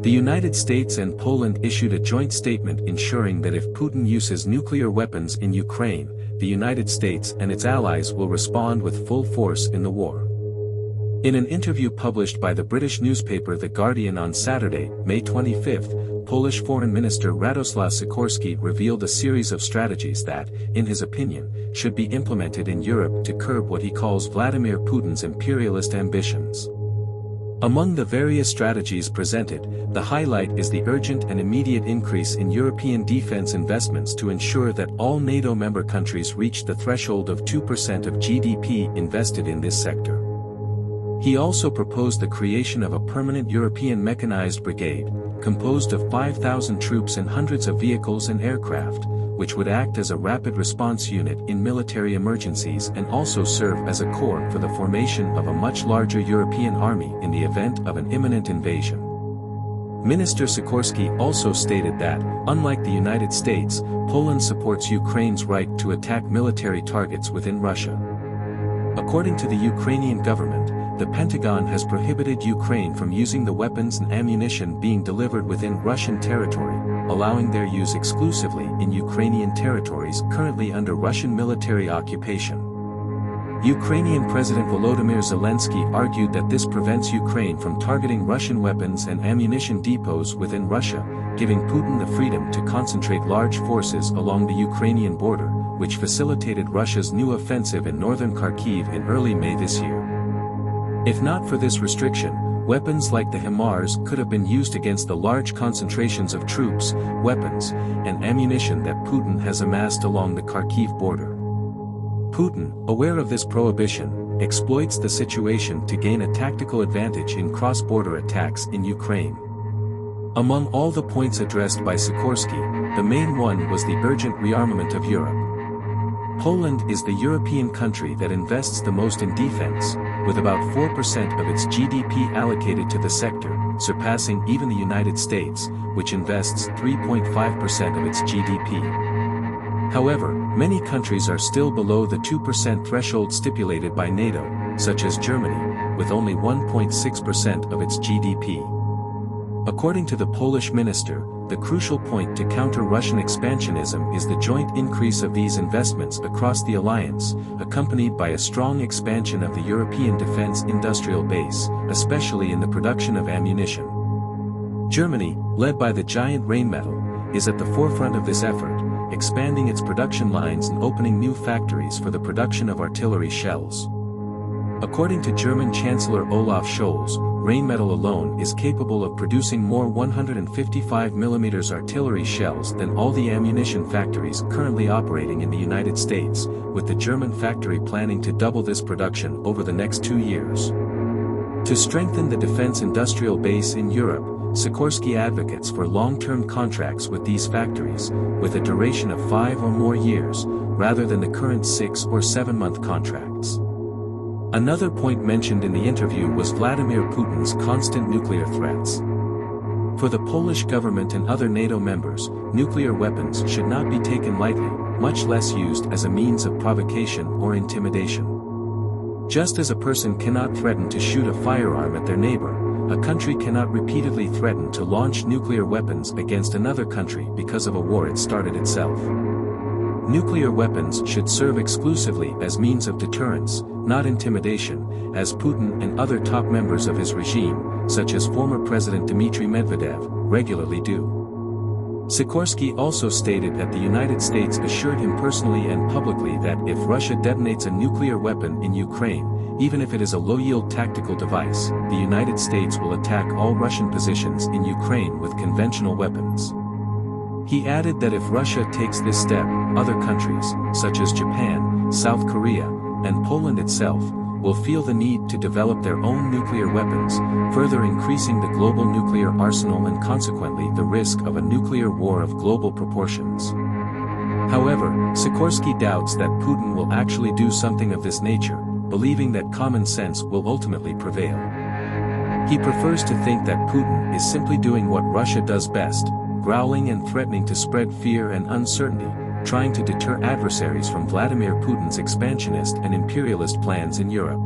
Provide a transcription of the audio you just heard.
The United States and Poland issued a joint statement ensuring that if Putin uses nuclear weapons in Ukraine, the United States and its allies will respond with full force in the war. In an interview published by the British newspaper The Guardian on Saturday, May 25, Polish Foreign Minister Radosław Sikorski revealed a series of strategies that, in his opinion, should be implemented in Europe to curb what he calls Vladimir Putin's imperialist ambitions. Among the various strategies presented, the highlight is the urgent and immediate increase in European defense investments to ensure that all NATO member countries reach the threshold of 2% of GDP invested in this sector. He also proposed the creation of a permanent European mechanized brigade, composed of 5,000 troops and hundreds of vehicles and aircraft, which would act as a rapid response unit in military emergencies and also serve as a core for the formation of a much larger European army in the event of an imminent invasion. Minister Sikorski also stated that, unlike the United States, Poland supports Ukraine's right to attack military targets within Russia. According to the Ukrainian government, the Pentagon has prohibited Ukraine from using the weapons and ammunition being delivered within Russian territory, allowing their use exclusively in Ukrainian territories currently under Russian military occupation. Ukrainian President Volodymyr Zelensky argued that this prevents Ukraine from targeting Russian weapons and ammunition depots within Russia, giving Putin the freedom to concentrate large forces along the Ukrainian border, which facilitated Russia's new offensive in northern Kharkiv in early May this year. If not for this restriction, weapons like the HIMARS could have been used against the large concentrations of troops, weapons, and ammunition that Putin has amassed along the Kharkiv border. Putin, aware of this prohibition, exploits the situation to gain a tactical advantage in cross-border attacks in Ukraine. Among all the points addressed by Sikorski, the main one was the urgent rearmament of Europe. Poland is the European country that invests the most in defense, with about 4% of its GDP allocated to the sector, surpassing even the United States, which invests 3.5% of its GDP. However, many countries are still below the 2% threshold stipulated by NATO, such as Germany, with only 1.6% of its GDP. According to the Polish minister, the crucial point to counter Russian expansionism is the joint increase of these investments across the alliance, accompanied by a strong expansion of the European defense industrial base, especially in the production of ammunition. Germany, led by the giant Rheinmetall, is at the forefront of this effort, expanding its production lines and opening new factories for the production of artillery shells. According to German Chancellor Olaf Scholz, Rheinmetall alone is capable of producing more 155mm artillery shells than all the ammunition factories currently operating in the United States, with the German factory planning to double this production over the next 2 years. To strengthen the defense industrial base in Europe, Sikorski advocates for long-term contracts with these factories, with a duration of 5 or more years, rather than the current 6 or 7-month contracts. Another point mentioned in the interview was Vladimir Putin's constant nuclear threats. For the Polish government and other NATO members, nuclear weapons should not be taken lightly, much less used as a means of provocation or intimidation. Just as a person cannot threaten to shoot a firearm at their neighbor, a country cannot repeatedly threaten to launch nuclear weapons against another country because of a war it started itself. Nuclear weapons should serve exclusively as means of deterrence, not intimidation, as Putin and other top members of his regime, such as former President Dmitry Medvedev, regularly do. Sikorski also stated that the United States assured him personally and publicly that if Russia detonates a nuclear weapon in Ukraine, even if it is a low-yield tactical device, the United States will attack all Russian positions in Ukraine with conventional weapons. He added that if Russia takes this step, other countries, such as Japan, South Korea, and Poland itself, will feel the need to develop their own nuclear weapons, further increasing the global nuclear arsenal and consequently the risk of a nuclear war of global proportions. However, Sikorski doubts that Putin will actually do something of this nature, believing that common sense will ultimately prevail. He prefers to think that Putin is simply doing what Russia does best, growling and threatening to spread fear and uncertainty, trying to deter adversaries from Vladimir Putin's expansionist and imperialist plans in Europe.